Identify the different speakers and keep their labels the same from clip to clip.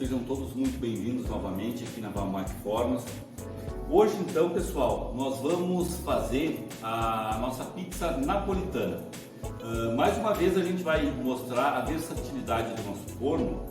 Speaker 1: Sejam todos muito bem-vindos novamente aqui na Valmac Formas. Hoje então, pessoal, nós vamos fazer a nossa pizza napolitana. Mais uma vez a gente vai mostrar a versatilidade do nosso forno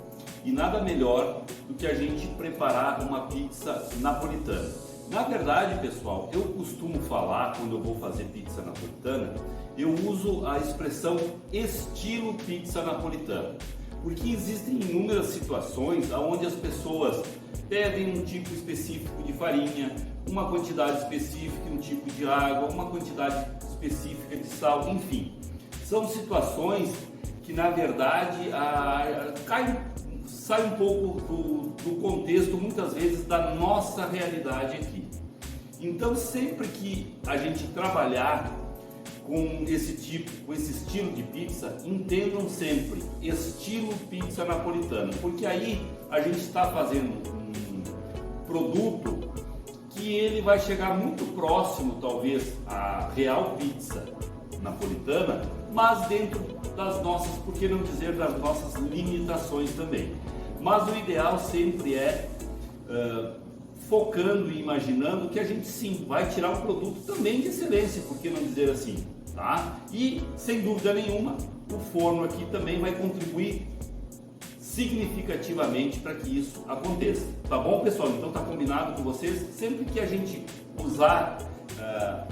Speaker 1: e nada melhor do que a gente preparar uma pizza napolitana. Na verdade, pessoal, eu costumo falar, quando eu vou fazer pizza napolitana, eu uso a expressão estilo pizza napolitana. Porque existem inúmeras situações onde as pessoas pedem um tipo específico de farinha, uma quantidade específica, um tipo de água, uma quantidade específica de sal, enfim. São situações que na verdade sai um pouco do contexto, muitas vezes, da nossa realidade aqui. Então, sempre que a gente trabalhar com esse estilo de pizza, entendam sempre estilo pizza napolitana, porque aí a gente está fazendo um produto que ele vai chegar muito próximo, talvez, à real pizza napolitana, mas dentro das nossas, por que não dizer, das nossas limitações também. Mas o ideal sempre é focando e imaginando que a gente sim vai tirar um produto também de excelência, por que não dizer assim, tá? E sem dúvida nenhuma, o forno aqui também vai contribuir significativamente para que isso aconteça, tá bom, pessoal? Então tá combinado com vocês, sempre que a gente usar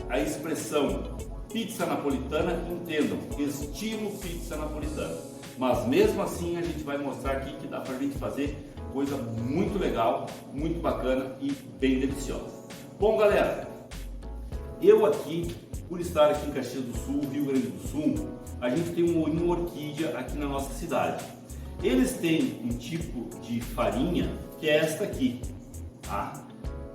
Speaker 1: a expressão pizza napolitana, entendam, estilo pizza napolitana. Mas mesmo assim a gente vai mostrar aqui que dá pra gente fazer coisa muito legal, muito bacana e bem deliciosa. Bom, galera, eu aqui, por estar aqui em Caxias do Sul, Rio Grande do Sul, a gente tem um moinho Orquídea aqui na nossa cidade. Eles têm um tipo de farinha que é esta aqui, tá?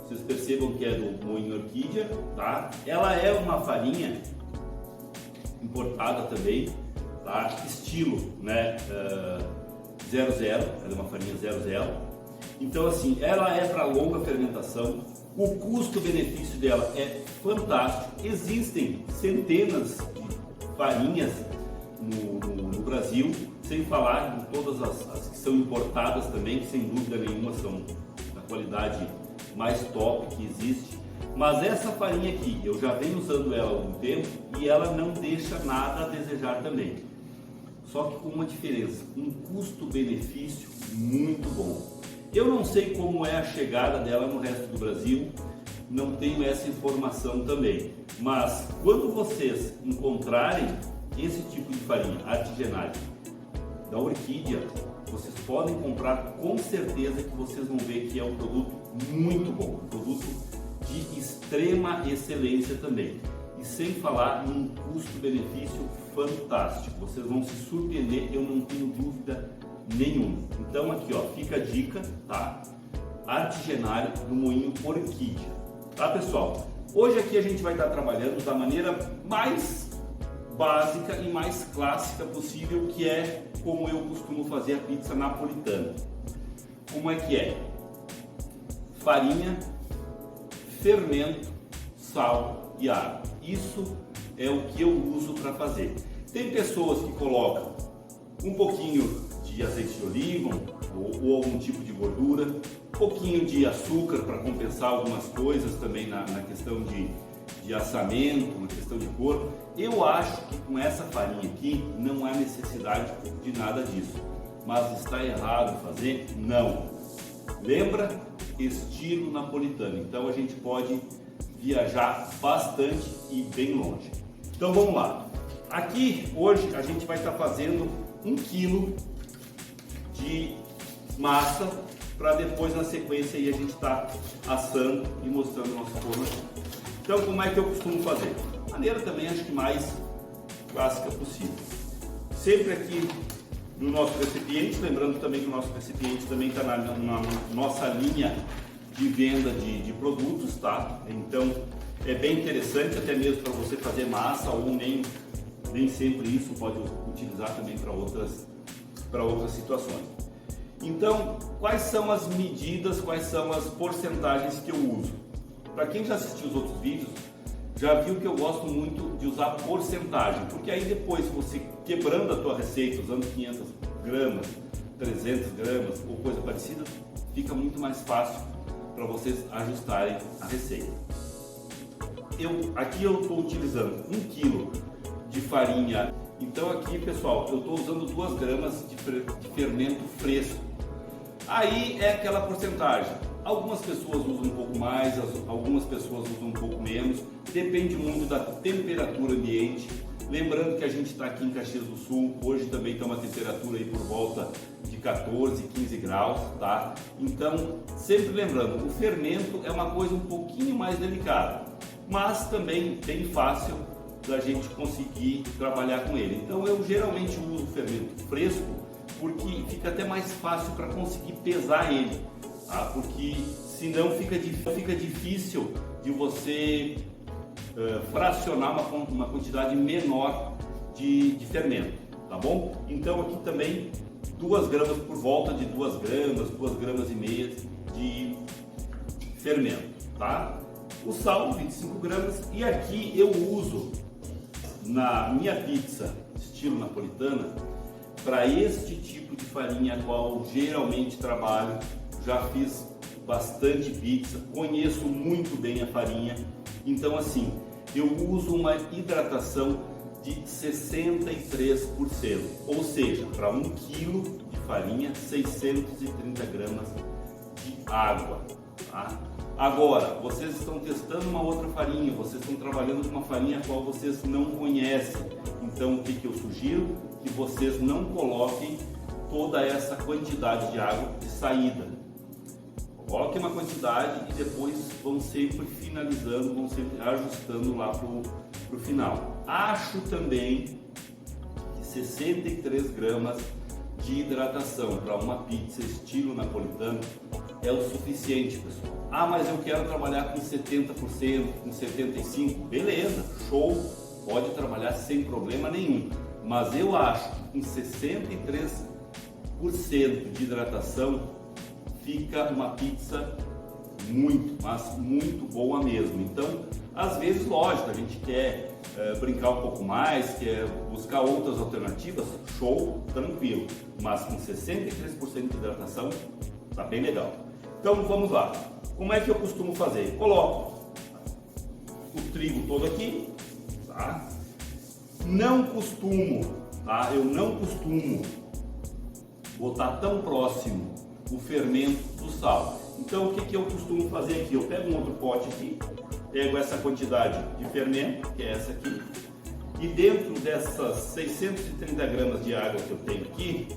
Speaker 1: Vocês percebam que é do moinho Orquídea, tá? Ela é uma farinha importada também, tá? Estilo, né? 00, ela é uma farinha 00. Então, assim, ela é para longa fermentação. O custo-benefício dela é fantástico. Existem centenas de farinhas no Brasil, sem falar em todas as que são importadas também, que sem dúvida nenhuma são da qualidade mais top que existe. Mas essa farinha aqui, eu já venho usando ela há algum tempo e ela não deixa nada a desejar também. Só que com uma diferença, um custo-benefício muito bom. Eu não sei como é a chegada dela no resto do Brasil, não tenho essa informação também. Mas quando vocês encontrarem esse tipo de farinha artesanal da Orquídea, vocês podem comprar, com certeza que vocês vão ver que é um produto muito bom, um produto de extrema excelência também. E sem falar num custo-benefício fantástico, vocês vão se surpreender, eu não tenho dúvida nenhuma. Então aqui, ó, fica a dica, tá? Artesanário do moinho Orquídea, tá, pessoal? Hoje aqui a gente vai estar trabalhando da maneira mais básica e mais clássica possível, que é como eu costumo fazer a pizza napolitana. Como é que é? Farinha, fermento, sal e água. Isso é o que eu uso para fazer. Tem pessoas que colocam um pouquinho de azeite de oliva ou algum tipo de gordura, um pouquinho de açúcar para compensar algumas coisas também na questão de assamento, na questão de cor. Eu acho que com essa farinha aqui não há necessidade de nada disso. Mas está errado fazer? Não. Lembra? Estilo napolitano. Então a gente pode viajar bastante e bem longe. Então vamos lá. Aqui hoje a gente vai estar fazendo 1 kg de massa para depois na sequência aí a gente estar assando e mostrando o nosso forno aqui. Então como é que eu costumo fazer? Maneira também acho que mais clássica possível. Sempre aqui no nosso recipiente, lembrando também que o nosso recipiente também está na nossa linha de venda de produtos, tá? Então é bem interessante até mesmo para você fazer massa, ou nem sempre isso pode utilizar também para outras situações. Então, quais são as medidas, quais são as porcentagens que eu uso? Para quem já assistiu os outros vídeos, já viu que eu gosto muito de usar porcentagem, porque aí depois você quebrando a tua receita, usando 500 gramas, 300 gramas ou coisa parecida, fica muito mais fácil para vocês ajustarem a receita. Aqui eu estou utilizando 1 kg de farinha. Então aqui, pessoal, eu estou usando 2 gramas de fermento fresco. Aí é aquela porcentagem. Algumas pessoas usam um pouco mais, algumas pessoas usam um pouco menos. Depende muito da temperatura ambiente. Lembrando que a gente está aqui em Caxias do Sul. Hoje também está uma temperatura aí por volta de 14, 15 graus, tá? Então, sempre lembrando, o fermento é uma coisa um pouquinho mais delicada, mas também bem fácil da gente conseguir trabalhar com ele. Então eu geralmente uso fermento fresco porque fica até mais fácil para conseguir pesar ele, tá? Porque senão fica difícil de você fracionar uma quantidade menor de fermento, tá bom? Então aqui também 2 gramas, por volta de 2 gramas, 2 gramas e meia de fermento, tá? O sal, 25 gramas, e aqui eu uso na minha pizza estilo napolitana, para este tipo de farinha a qual geralmente trabalho, já fiz bastante pizza, conheço muito bem a farinha, então assim, eu uso uma hidratação de 63%, ou seja, para 1 kg de farinha, 630 gramas de água, tá? Agora, vocês estão testando uma outra farinha, vocês estão trabalhando com uma farinha a qual vocês não conhecem. Então, o que eu sugiro? Que vocês não coloquem toda essa quantidade de água de saída. Coloquem uma quantidade e depois vão sempre finalizando, vão sempre ajustando lá para o final. Acho também que 63 gramas de hidratação para uma pizza estilo napolitano é o suficiente, pessoal. Ah, mas eu quero trabalhar com 70%, com 75%, beleza, show, pode trabalhar sem problema nenhum. Mas eu acho que com 63% de hidratação fica uma pizza mas muito boa mesmo. Então, às vezes, lógico, a gente quer brincar um pouco mais, quer buscar outras alternativas, show, tranquilo. Mas com 63% de hidratação, tá bem legal. Então, vamos lá. Como é que eu costumo fazer? Coloco o trigo todo aqui, tá? Não costumo, tá? Eu não costumo botar tão próximo o fermento do sal. Então, o que eu costumo fazer aqui? Eu pego um outro pote aqui, pego essa quantidade de fermento, que é essa aqui, e dentro dessas 630 gramas de água que eu tenho aqui,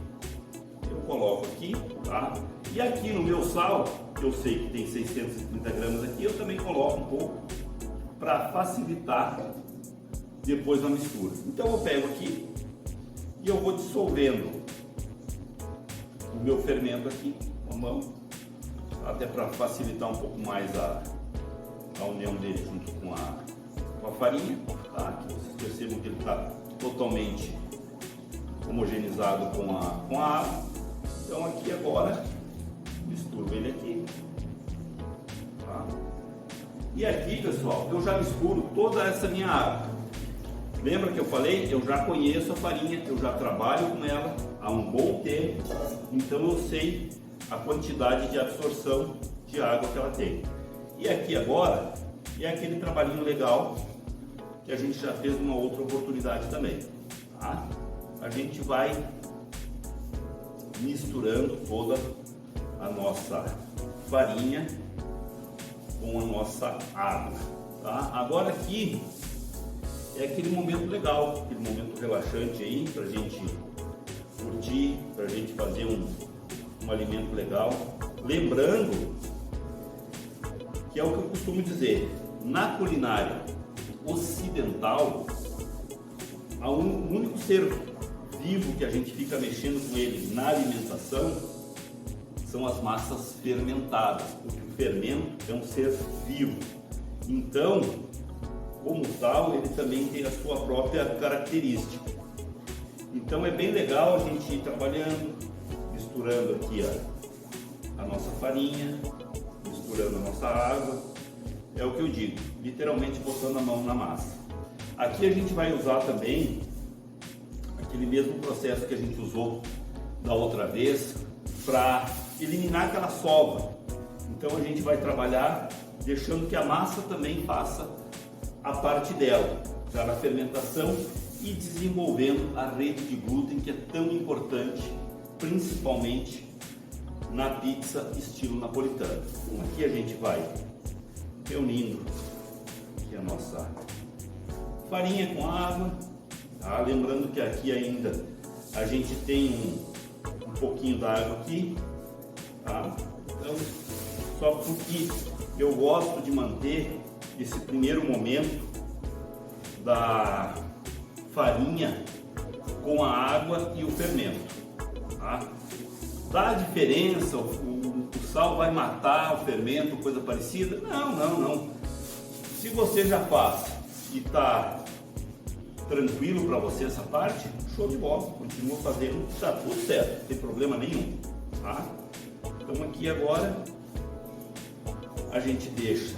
Speaker 1: eu coloco aqui, tá? E aqui no meu sal, que eu sei que tem 630 gramas aqui, eu também coloco um pouco para facilitar depois na mistura. Então eu pego aqui e eu vou dissolvendo o meu fermento aqui com a mão, até para facilitar um pouco mais a união dele junto com a farinha, tá? Que vocês percebam que ele está totalmente homogeneizado com a água. Então aqui agora misturo ele aqui, tá? E aqui, pessoal, eu já misturo toda essa minha água. Lembra que eu falei? Eu já conheço a farinha, eu já trabalho com ela há um bom tempo, então eu sei a quantidade de absorção de água que ela tem. E aqui agora é aquele trabalhinho legal que a gente já fez numa outra oportunidade também, tá? A gente vai misturando toda a nossa farinha com a nossa água, tá? Agora aqui é aquele momento legal, aquele momento relaxante aí pra gente curtir, pra gente fazer um alimento legal. Lembrando que é o que eu costumo dizer, na culinária ocidental, o único ser vivo que a gente fica mexendo com ele na alimentação são as massas fermentadas, porque o fermento é um ser vivo. Então, como tal, ele também tem a sua própria característica. Então é bem legal a gente ir trabalhando, misturando aqui a nossa farinha, misturando a nossa água. É o que eu digo, literalmente botando a mão na massa. Aqui a gente vai usar também aquele mesmo processo que a gente usou da outra vez, para eliminar aquela sova. Então a gente vai trabalhar deixando que a massa também faça a parte dela, já na fermentação e desenvolvendo a rede de glúten, que é tão importante, principalmente na pizza estilo napolitano. Então aqui a gente vai reunindo aqui a nossa farinha com água, tá? Lembrando que aqui ainda a gente tem um pouquinho da água aqui, tá? Então, só porque eu gosto de manter esse primeiro momento da farinha com a água e o fermento, tá? Dá diferença, o sal vai matar o fermento, coisa parecida? Não. Se você já faz e está tranquilo para você essa parte, show de bola, continua fazendo, está tudo certo, não tem problema nenhum, tá? Então aqui agora a gente deixa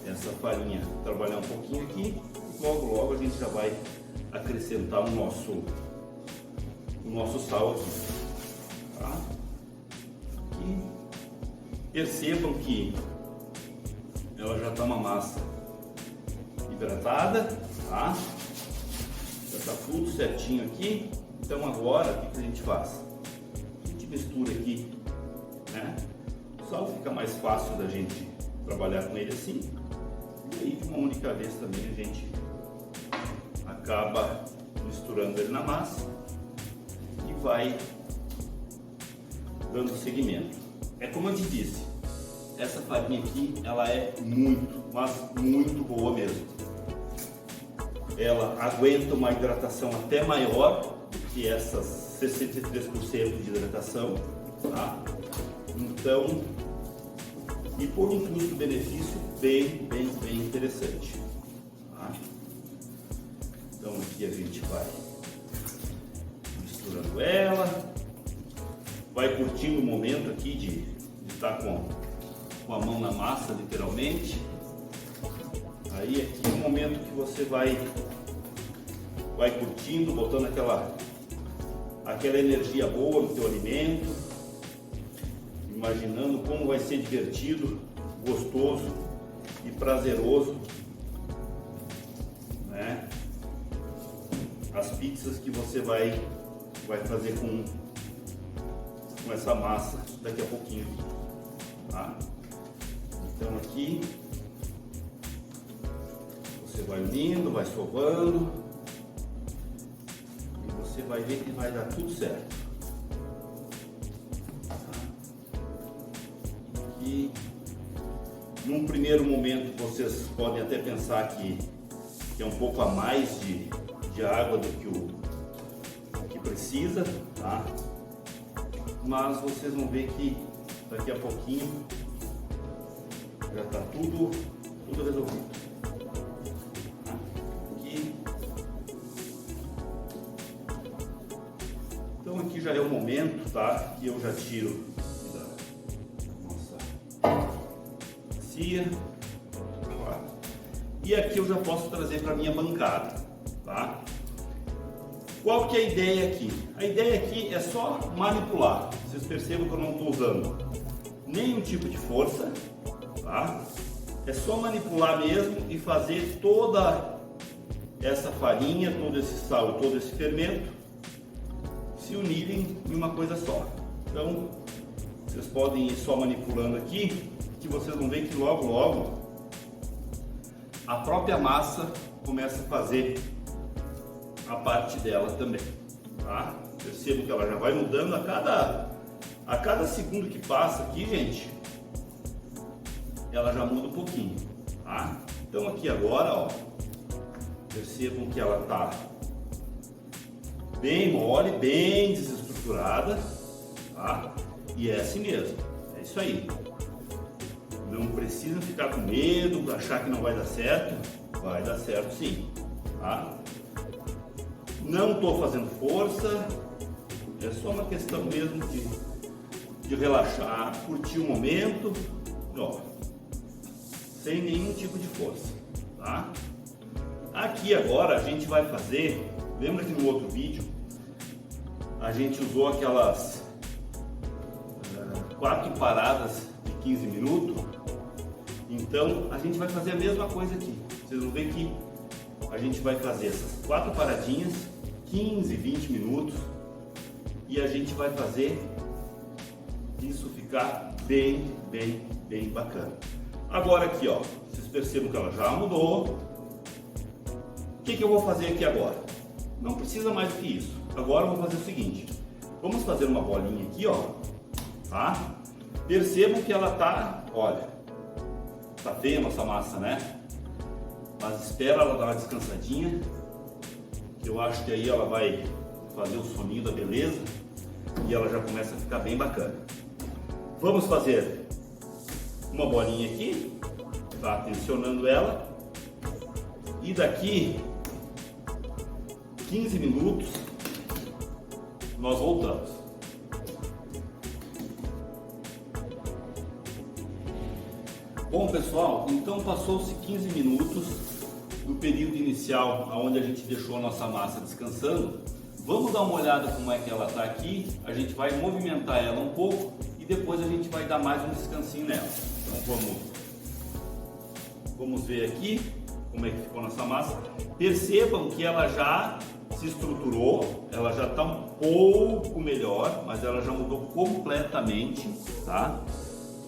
Speaker 1: essa farinha trabalhar um pouquinho aqui, e logo a gente já vai acrescentar o nosso sal aqui, tá? E percebam que ela já está uma massa hidratada, tá? Já está tudo certinho aqui. Então agora o que a gente faz? A gente mistura aqui, né? O sal fica mais fácil da gente trabalhar com ele assim. E aí de uma única vez também a gente acaba misturando ele na massa e vai dando seguimento. É como eu te disse, essa farinha aqui, ela é muito, mas muito boa mesmo. Ela aguenta uma hidratação até maior do que essas 63% de hidratação, tá? Então, e por um custo-benefício bem interessante, tá? Então aqui a gente vai misturando ela, vai curtindo o momento aqui de estar com a mão na massa, literalmente. Aí aqui é o momento que você vai curtindo, botando aquela energia boa no teu alimento, imaginando como vai ser divertido, gostoso e prazeroso, né? As pizzas que você vai fazer com essa massa daqui a pouquinho, tá? Então aqui você vai unindo, vai sovando e você vai ver que vai dar tudo certo. E num primeiro momento vocês podem até pensar que é um pouco a mais de água do que o que precisa, tá? Mas vocês vão ver que daqui a pouquinho já está tudo resolvido. Aqui. Então aqui já é o momento, tá? Que eu já tiro da nossa bacia. E aqui eu já posso trazer para minha bancada, tá? Qual que é a ideia aqui? A ideia aqui é só manipular. Vocês percebam que eu não estou usando nenhum tipo de força, tá? É só manipular mesmo e fazer toda essa farinha, todo esse sal, todo esse fermento se unirem em uma coisa só. Então, vocês podem ir só manipulando aqui, que vocês vão ver que logo a própria massa começa a fazer a parte dela também, tá? Percebo que ela já vai mudando a cada segundo que passa aqui, gente, ela já muda um pouquinho, tá? Então aqui agora, ó, percebam que ela tá bem mole, bem desestruturada, tá? E é assim mesmo, é isso aí. Não precisa ficar com medo, achar que não vai dar certo, vai dar certo sim, tá? Não estou fazendo força, é só uma questão mesmo de relaxar, curtir o momento, ó, sem nenhum tipo de força, tá? Aqui agora a gente vai fazer, lembra que no outro vídeo a gente usou aquelas 4 paradas de 15 minutos, então a gente vai fazer a mesma coisa aqui. Vocês vão ver que a gente vai fazer essas 4 paradinhas, 15, 20 minutos, e a gente vai fazer isso ficar bem bacana. Agora aqui, ó, vocês percebam que ela já mudou. O que eu vou fazer aqui agora? Não precisa mais do que isso. Agora eu vou fazer o seguinte, vamos fazer uma bolinha aqui, ó, tá? Percebam que ela tá, olha, tá feia a nossa massa, né? Mas espera ela dar uma descansadinha, que eu acho que aí ela vai fazer o soninho da beleza e ela já começa a ficar bem bacana. Vamos fazer uma bolinha aqui, tá? Tensionando ela, e daqui 15 minutos nós voltamos. Bom, pessoal, então passou-se 15 minutos do período inicial, onde a gente deixou a nossa massa descansando. Vamos dar uma olhada como é que ela está aqui. A gente vai movimentar ela um pouco e depois a gente vai dar mais um descansinho nela. Então vamos ver aqui como é que ficou nossa massa. Percebam que ela já se estruturou, ela já está um pouco melhor, mas ela já mudou completamente, tá?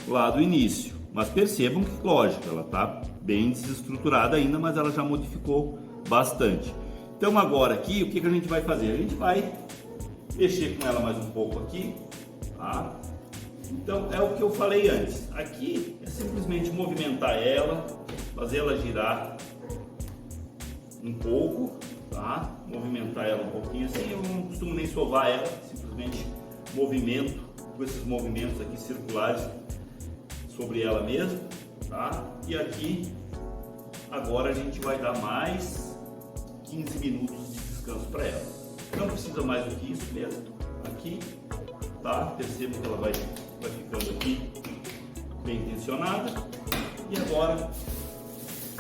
Speaker 1: Lá do início. Mas percebam que, lógico, ela está bem desestruturada ainda, mas ela já modificou bastante. Então agora aqui, o que a gente vai fazer? A gente vai mexer com ela mais um pouco aqui, tá? Então é o que eu falei antes. Aqui é simplesmente movimentar ela, fazer ela girar um pouco, tá? Movimentar ela um pouquinho assim. Eu não costumo nem sovar ela, simplesmente movimento, com esses movimentos aqui circulares sobre ela mesmo, tá? E aqui agora a gente vai dar mais 15 minutos de descanso para ela. Não precisa mais do que isso mesmo. Aqui, tá? Perceba que ela vai ficando aqui bem tensionada. E agora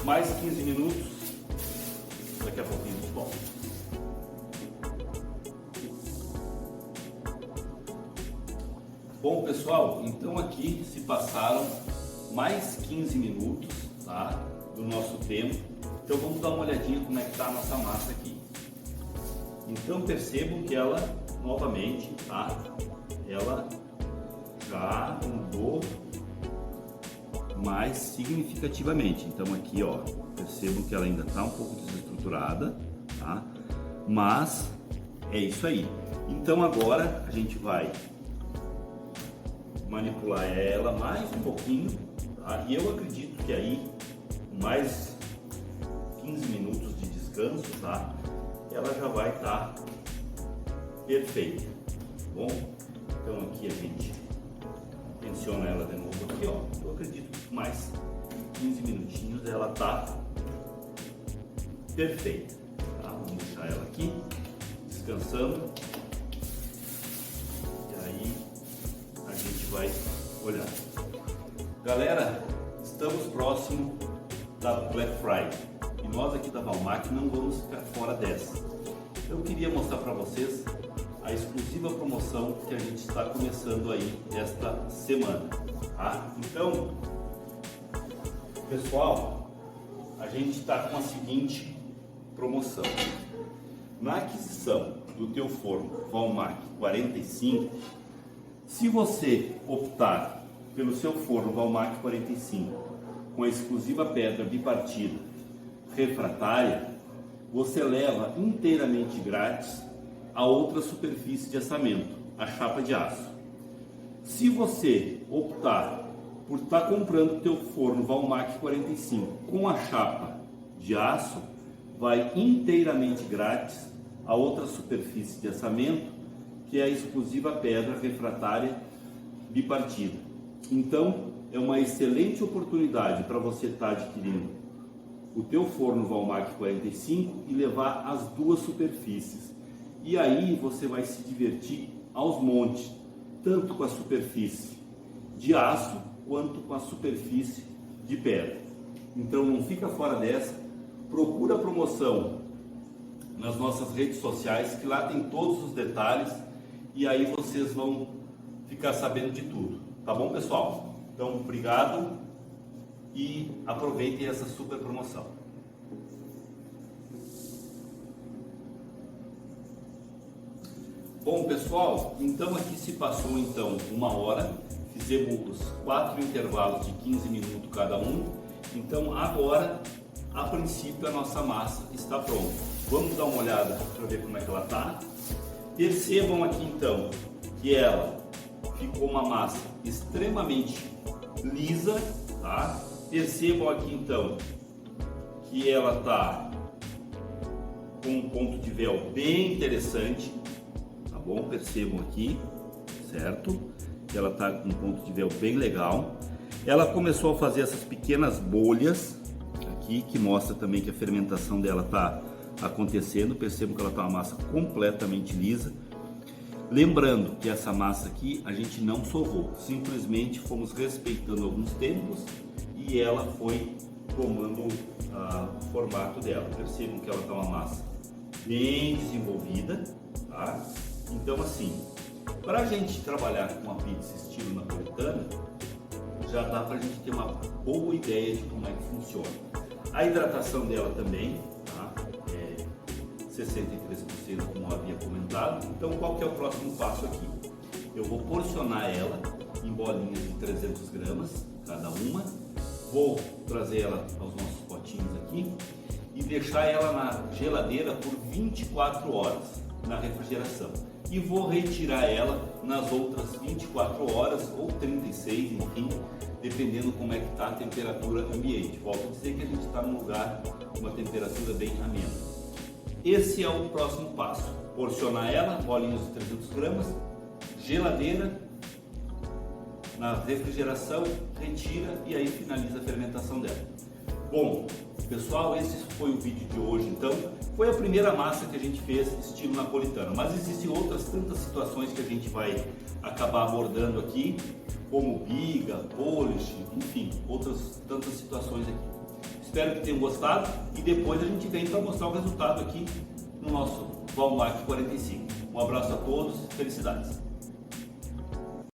Speaker 1: mais 15 minutos. Daqui a pouquinho a gente volta. Bom, pessoal, então aqui se passaram mais 15 minutos, tá, do nosso tempo. Então vamos dar uma olhadinha como é que está a nossa massa aqui. Então percebam que ela, novamente, tá, ela já mudou mais significativamente. Então aqui, ó, percebam que ela ainda está um pouco desestruturada, tá, mas é isso aí. Então agora a gente vai manipular ela mais um pouquinho, tá? E eu acredito que aí mais 15 minutos de descanso, tá? Ela já vai estar perfeita, tá bom? Então aqui a gente tensiona ela de novo aqui, ó. Eu acredito que mais 15 minutinhos ela tá perfeita, tá? Vamos deixar ela aqui descansando. Vai olhar. Galera, estamos próximo da Black Friday e nós aqui da Valmac não vamos ficar fora dessa. Eu queria mostrar para vocês a exclusiva promoção que a gente está começando aí esta semana, tá? Então, pessoal, a gente está com a seguinte promoção. Na aquisição do teu forno Valmac 45, se você optar pelo seu forno Valmac 45 com a exclusiva pedra bipartida refratária, você leva inteiramente grátis a outra superfície de assamento, a chapa de aço. Se você optar por estar comprando o teu forno Valmac 45 com a chapa de aço, vai inteiramente grátis a outra superfície de assamento, que é a exclusiva pedra refratária bipartida. Então, é uma excelente oportunidade para você estar adquirindo o teu forno Valmac 45 e levar as duas superfícies. E aí você vai se divertir aos montes, tanto com a superfície de aço quanto com a superfície de pedra. Então não fica fora dessa, procura a promoção nas nossas redes sociais, que lá tem todos os detalhes e aí vocês vão ficar sabendo de tudo, tá bom, pessoal? Então, obrigado e aproveitem essa super promoção. Bom, pessoal, então aqui se passou então 1 hora, fizemos 4 intervalos de 15 minutos cada um. Então agora, a princípio, a nossa massa está pronta. Vamos dar uma olhada para ver como é que ela está. Percebam aqui então que ela ficou uma massa extremamente lisa, tá? Percebam aqui então que ela está com um ponto de véu bem interessante. Bom, percebam aqui, certo? Que ela tá com um ponto de véu bem legal. Ela começou a fazer essas pequenas bolhas aqui, que mostra também que a fermentação dela tá acontecendo. Percebam que ela tá uma massa completamente lisa. Lembrando que essa massa aqui a gente não sovou, simplesmente fomos respeitando alguns tempos e ela foi tomando o formato dela. Percebam que ela tá uma massa bem desenvolvida, tá? Então, assim, para a gente trabalhar com uma pizza estilo napolitana, já dá para a gente ter uma boa ideia de como é que funciona. A hidratação dela também, tá? É 63%, como eu havia comentado. Então, qual que é o próximo passo aqui? Eu vou porcionar ela em bolinhas de 300 gramas, cada uma. Vou trazer ela aos nossos potinhos aqui e deixar ela na geladeira por 24 horas na refrigeração. E vou retirar ela nas outras 24 horas ou 36, enfim, dependendo como é que está a temperatura ambiente. Volto a dizer que a gente está num lugar com uma temperatura bem amena. Esse é o próximo passo. Porcionar ela, bolinhas de 300 gramas, geladeira, na refrigeração, retira e aí finaliza a fermentação dela. Bom, pessoal, esse foi o vídeo de hoje, então. Foi a primeira massa que a gente fez estilo napolitano, mas existem outras tantas situações que a gente vai acabar abordando aqui, como biga, polish, enfim, outras tantas situações aqui. Espero que tenham gostado e depois a gente vem para mostrar o resultado aqui no nosso Walmart 45. Um abraço a todos, felicidades!